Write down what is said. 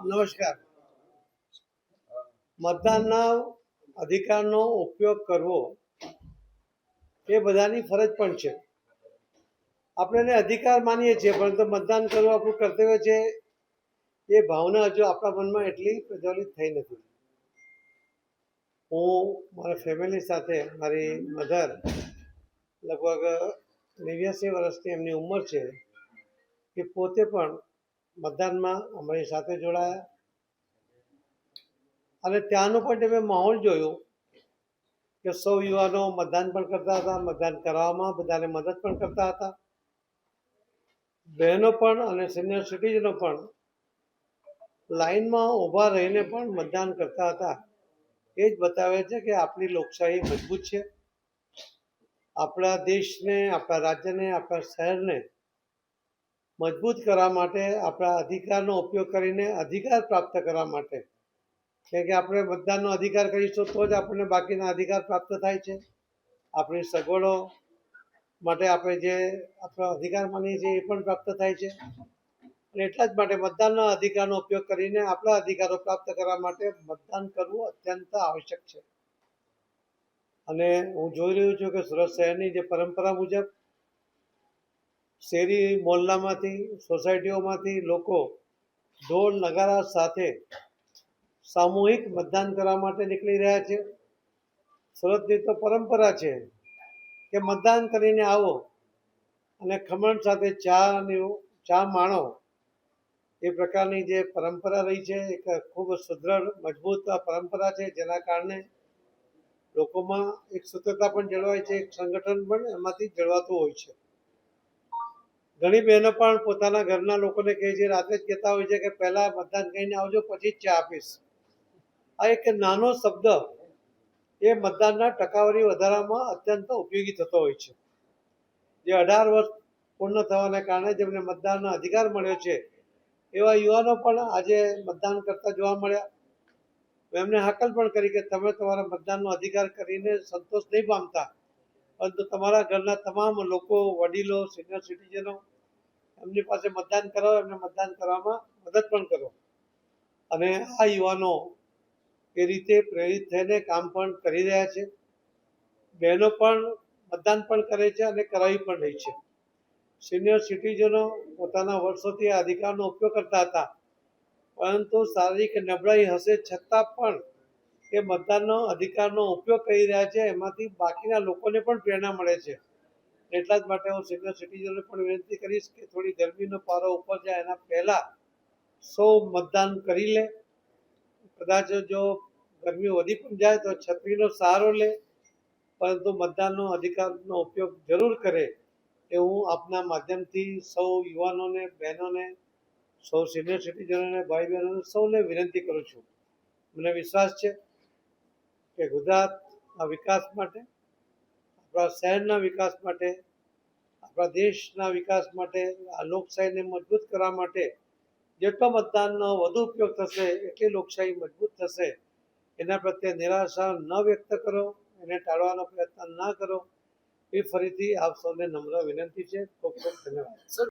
નમસ્કાર. મતદાનના અધિકારનો ઉપયોગ કરવો એ બધાની ફરજ પણ છે. આપણે એને અધિકાર માનીએ છીએ, પરંતુ મતદાન કરવું આપણું કર્તવ્ય છે એ ભાવના હજુ આપણા મનમાં એટલી પ્રજ્વલિત થઈ નથી. હું મારા ફેમિલી સાથે, મારી મધર લગભગ 89 વર્ષની એમની ઉંમર છે, કે પોતે પણ મતદાનમાં અમારી સાથે જોડાયા અને ત્યાંનો પણ તમે માહોલ જોયો કે સૌ યુવાનો મતદાન પણ કરતા હતા, મતદાન કરાવવામાં બધાને મદદ પણ કરતા હતા. બહેનો પણ અને સિનિયર સિટીઝનો પણ લાઈનમાં ઊભા રહીને પણ મતદાન કરતા હતા. એ જ બતાવે છે કે આપણી લોકશાહી મજબૂત છે. આપણા દેશને, આપણા રાજ્યને, આપણા શહેરને મજબૂત કરવા માટે, આપણા અધિકારનો ઉપયોગ કરીને અધિકાર પ્રાપ્ત કરવા માટે, કે આપણે મતદાનનો અધિકાર કરીશું તો જ આપણને બાકીના અધિકાર પ્રાપ્ત થાય છે. આપણી સગવડો માટે આપણે જે આપણો અધિકાર માનીએ છીએ એ પણ પ્રાપ્ત થાય છે. અને એટલા જ માટે મતદાનના અધિકારનો ઉપયોગ કરીને આપણા અધિકારો પ્રાપ્ત કરવા માટે મતદાન કરવું અત્યંત આવશ્યક છે. અને હું જોઈ રહ્યો છું કે સુરત શહેરની જે પરંપરા મુજબ શેરી મોહલ્લામાંથી, સોસાયટીઓમાંથી લોકો ઢોલ નગારા સાથે સામૂહિક મતદાન કરવા માટે નીકળી રહ્યા છે. સુરતની તો પરંપરા છે કે મતદાન કરીને આવો અને ખમણ સાથે ચા માણો. એ પ્રકારની જે પરંપરા રહી છે એક ખૂબ સુદૃઢ મજબૂત પરંપરા છે, જેના કારણે લોકોમાં એક સૂત્રતા પણ જળવાય છે, એક સંગઠન પણ એમાંથી જળવાતું હોય છે. ઘણી બહેનો પણ પોતાના ઘરના લોકોને કહે છે, રાતે જ કહેતા હોય છે કે પહેલાં મતદાન કરીને આવજો, પછી જ ચા આપીશ. આ એક નાનો શબ્દ એ મતદાનના ટકાવારી વધારવામાં અત્યંત ઉપયોગી થતો હોય છે. જે 18 વર્ષ પૂર્ણ થવાને કારણે જેમને મતદાનનો અધિકાર મળ્યો છે એવા યુવાનો પણ આજે મતદાન કરતા જોવા મળ્યા. એમને હાકલ પણ કરી કે તમે તમારા મતદાનનો અધિકાર કરીને સંતોષ નહીં પામતા, પરંતુ તમારા ઘરના તમામ લોકો, વડીલો, સિનિયર સિટીઝનો એમની પાસે મતદાન કરાવો, એમને મતદાન કરવામાં મદદ પણ કરો. અને આ યુવાનો એ રીતે પ્રેરિત થઈને કામ પણ કરી રહ્યા છે. બહેનો પણ મતદાન પણ કરે છે અને કરાવી પણ રહી છે. સિનિયર સિટીઝનો પોતાના વર્ષોથી આ અધિકારનો ઉપયોગ કરતા હતા, પરંતુ શારીરિક નબળાઈ હશે છતાં પણ એ મતદાનનો અધિકારનો ઉપયોગ કરી રહ્યા છે. એમાંથી બાકીના લોકોને પણ પ્રેરણા મળે છે. એટલા જ માટે હું સિનિયર સિટીઝનને પણ વિનંતી કરીશ કે થોડી ગરમીનો પારો ઉપર જાય એના પહેલાં સૌ મતદાન કરી લે. કદાચ જો ગરમી વધી પણ જાય તો છત્રીનો સહારો લે, પરંતુ મતદાનનો અધિકારનો ઉપયોગ જરૂર કરે એ હું આપના માધ્યમથી સૌ યુવાનોને, બહેનોને, સૌ સિનિયર સિટીઝનોને, ભાઈ બહેનોને સૌને વિનંતી કરું છું. મને વિશ્વાસ છે કે ગુજરાતના વિકાસ માટે, આપણા શહેરના વિકાસ માટે, આપણા દેશના વિકાસ માટે, આ લોકશાહીને મજબૂત કરવા માટે જેટલો મતદાનનો વધુ ઉપયોગ થશે એટલી લોકશાહી મજબૂત થશે. એના પ્રત્યે નિરાશા ન વ્યક્ત કરો, એને ટાળવાનો પ્રયત્ન ના કરો. એ ફરીથી આપ સૌને નમ્ર વિનંતી છે. ખૂબ ખૂબ ધન્યવાદ.